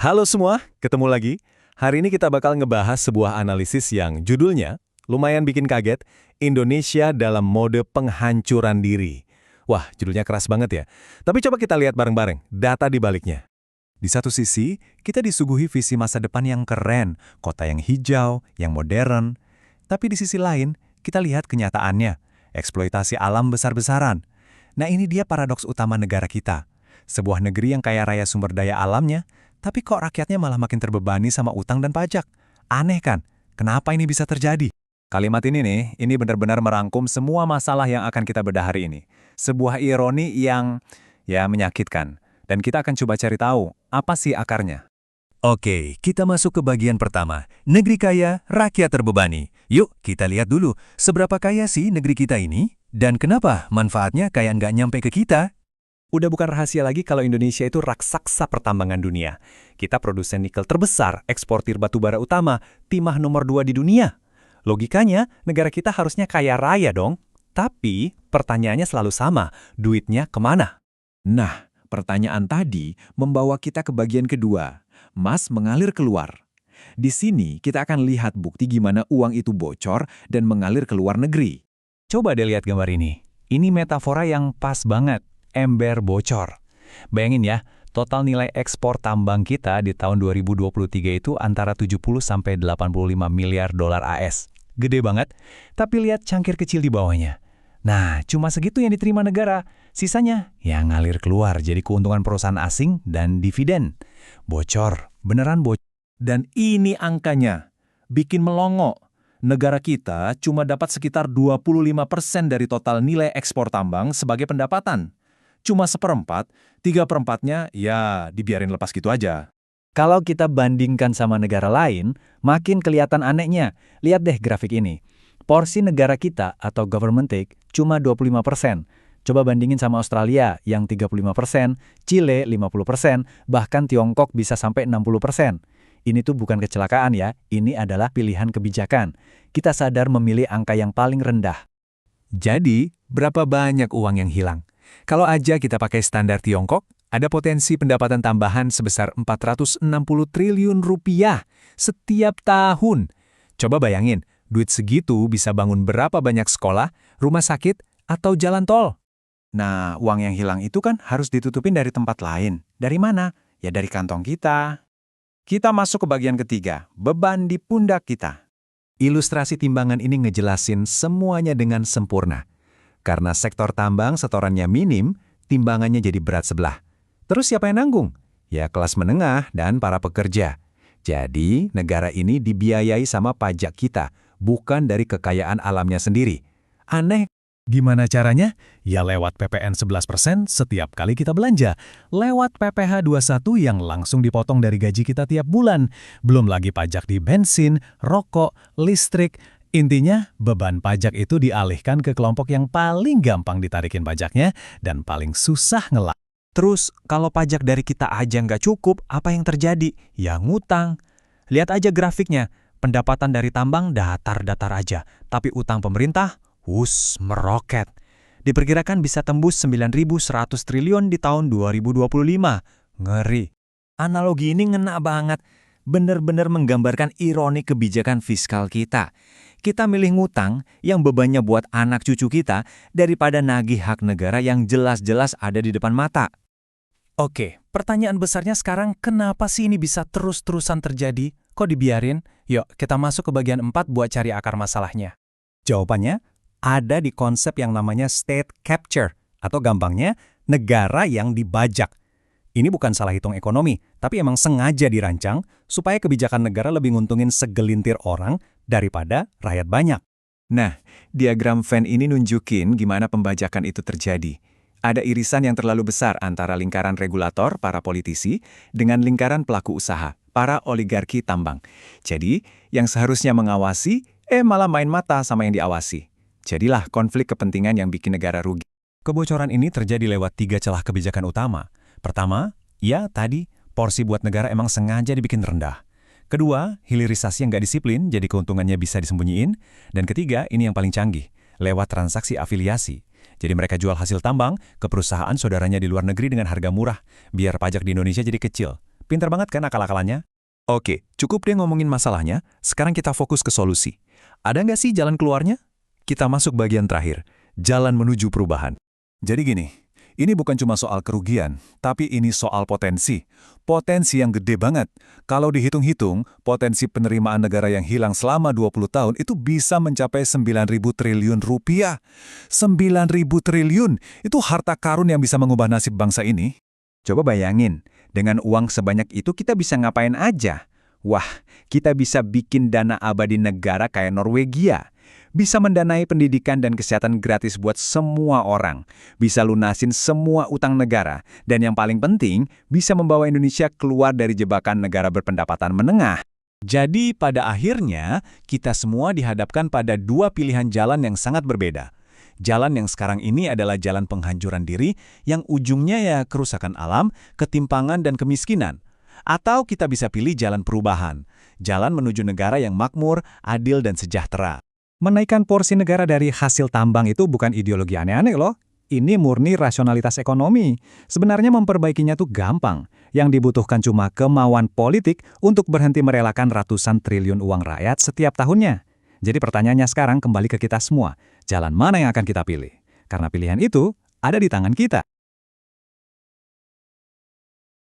Halo semua, ketemu lagi. Hari ini kita bakal ngebahas sebuah analisis yang judulnya lumayan bikin kaget, Indonesia dalam mode penghancuran diri. Wah, judulnya keras banget ya. Tapi coba kita lihat bareng-bareng data di baliknya. Di satu sisi, kita disuguhi visi masa depan yang keren, kota yang hijau, yang modern. Tapi di sisi lain, kita lihat kenyataannya, eksploitasi alam besar-besaran. Nah, ini dia paradoks utama negara kita. Sebuah negeri yang kaya raya sumber daya alamnya, tapi kok rakyatnya malah makin terbebani sama utang dan pajak? Aneh kan? Kenapa ini bisa terjadi? Kalimat ini nih, ini benar-benar merangkum semua masalah yang akan kita bedah hari ini. Sebuah ironi yang, menyakitkan. Dan kita akan coba cari tahu, apa sih akarnya? Oke, kita masuk ke bagian pertama. Negeri kaya, rakyat terbebani. Yuk, kita lihat dulu, seberapa kaya sih negeri kita ini? Dan kenapa manfaatnya kayak nggak nyampe ke kita? Udah bukan rahasia lagi kalau Indonesia itu raksasa pertambangan dunia. Kita produsen nikel terbesar, eksportir batubara utama, timah nomor 2 di dunia. Logikanya, negara kita harusnya kaya raya dong. Tapi, pertanyaannya selalu sama, duitnya kemana? Nah, pertanyaan tadi membawa kita ke bagian kedua. Mas mengalir keluar. Di sini kita akan lihat bukti gimana uang itu bocor dan mengalir ke luar negeri. Coba deh lihat gambar ini. Ini metafora yang pas banget. Ember bocor. Bayangin ya, total nilai ekspor tambang kita di tahun 2023 itu antara 70–85 miliar dolar AS. Gede banget, tapi lihat cangkir kecil di bawahnya. Nah, cuma segitu yang diterima negara. Sisanya yang ngalir keluar jadi keuntungan perusahaan asing dan dividen. Bocor, beneran bocor. Dan ini angkanya. Bikin melongo. Negara kita cuma dapat sekitar 25% dari total nilai ekspor tambang sebagai pendapatan. Cuma 1/4, 3/4-nya ya dibiarin lepas gitu aja. Kalau kita bandingkan sama negara lain, makin kelihatan anehnya. Lihat deh grafik ini. Porsi negara kita atau government take cuma 25%. Coba bandingin sama Australia yang 35%, Chile 50%, bahkan Tiongkok bisa sampai 60%. Ini tuh bukan kecelakaan ya, ini adalah pilihan kebijakan. Kita sadar memilih angka yang paling rendah. Jadi, berapa banyak uang yang hilang? Kalau aja kita pakai standar Tiongkok, ada potensi pendapatan tambahan sebesar 460 triliun rupiah setiap tahun. Coba bayangin, duit segitu bisa bangun berapa banyak sekolah, rumah sakit, atau jalan tol. Nah, uang yang hilang itu kan harus ditutupin dari tempat lain. Dari mana? Ya dari kantong kita. Kita masuk ke bagian ketiga, beban di pundak kita. Ilustrasi timbangan ini ngejelasin semuanya dengan sempurna. Karena sektor tambang setorannya minim, timbangannya jadi berat sebelah. Terus siapa yang nanggung? Ya kelas menengah dan para pekerja. Jadi negara ini dibiayai sama pajak kita, bukan dari kekayaan alamnya sendiri. Aneh. Gimana caranya? Ya lewat PPN 11% setiap kali kita belanja. Lewat PPh 21 yang langsung dipotong dari gaji kita tiap bulan. Belum lagi pajak di bensin, rokok, listrik. Intinya, beban pajak itu dialihkan ke kelompok yang paling gampang ditarikin pajaknya dan paling susah ngelak. Terus, kalau pajak dari kita aja nggak cukup, apa yang terjadi? Ya ngutang. Lihat aja grafiknya, pendapatan dari tambang datar-datar aja, tapi utang pemerintah, meroket. Diperkirakan bisa tembus 9.100 triliun di tahun 2025. Ngeri. Analogi ini ngena banget. Bener-bener menggambarkan ironi kebijakan fiskal kita. Kita milih ngutang yang bebannya buat anak cucu kita daripada nagih hak negara yang jelas-jelas ada di depan mata. Oke, pertanyaan besarnya sekarang kenapa sih ini bisa terus-terusan terjadi? Kok dibiarin? Yuk, kita masuk ke bagian 4 buat cari akar masalahnya. Jawabannya ada di konsep yang namanya state capture, atau gampangnya negara yang dibajak. Ini bukan salah hitung ekonomi, tapi emang sengaja dirancang supaya kebijakan negara lebih nguntungin segelintir orang daripada rakyat banyak. Nah, diagram Venn ini nunjukin gimana pembajakan itu terjadi. Ada irisan yang terlalu besar antara lingkaran regulator, para politisi, dengan lingkaran pelaku usaha, para oligarki tambang. Jadi, yang seharusnya mengawasi, malah main mata sama yang diawasi. Jadilah konflik kepentingan yang bikin negara rugi. Kebocoran ini terjadi lewat 3 celah kebijakan utama. Pertama, ya tadi, porsi buat negara emang sengaja dibikin rendah. Kedua, hilirisasi yang nggak disiplin, jadi keuntungannya bisa disembunyiin. Dan ketiga, ini yang paling canggih, lewat transaksi afiliasi. Jadi mereka jual hasil tambang ke perusahaan saudaranya di luar negeri dengan harga murah, biar pajak di Indonesia jadi kecil. Pinter banget kan akal-akalannya? Oke, cukup deh ngomongin masalahnya, sekarang kita fokus ke solusi. Ada nggak sih jalan keluarnya? Kita masuk bagian terakhir, jalan menuju perubahan. Jadi gini, ini bukan cuma soal kerugian, tapi ini soal potensi. Potensi yang gede banget. Kalau dihitung-hitung, potensi penerimaan negara yang hilang selama 20 tahun itu bisa mencapai 9.000 triliun rupiah. 9.000 triliun, itu harta karun yang bisa mengubah nasib bangsa ini. Coba bayangin, dengan uang sebanyak itu kita bisa ngapain aja? Wah, kita bisa bikin dana abadi negara kayak Norwegia. Bisa mendanai pendidikan dan kesehatan gratis buat semua orang. Bisa lunasin semua utang negara. Dan yang paling penting, bisa membawa Indonesia keluar dari jebakan negara berpendapatan menengah. Jadi pada akhirnya, kita semua dihadapkan pada dua pilihan jalan yang sangat berbeda. Jalan yang sekarang ini adalah jalan penghancuran diri yang ujungnya ya kerusakan alam, ketimpangan, dan kemiskinan. Atau kita bisa pilih jalan perubahan, jalan menuju negara yang makmur, adil, dan sejahtera. Menaikkan porsi negara dari hasil tambang itu bukan ideologi aneh-aneh loh. Ini murni rasionalitas ekonomi. Sebenarnya memperbaikinya tuh gampang. Yang dibutuhkan cuma kemauan politik untuk berhenti merelakan ratusan triliun uang rakyat setiap tahunnya. Jadi pertanyaannya sekarang kembali ke kita semua. Jalan mana yang akan kita pilih? Karena pilihan itu ada di tangan kita.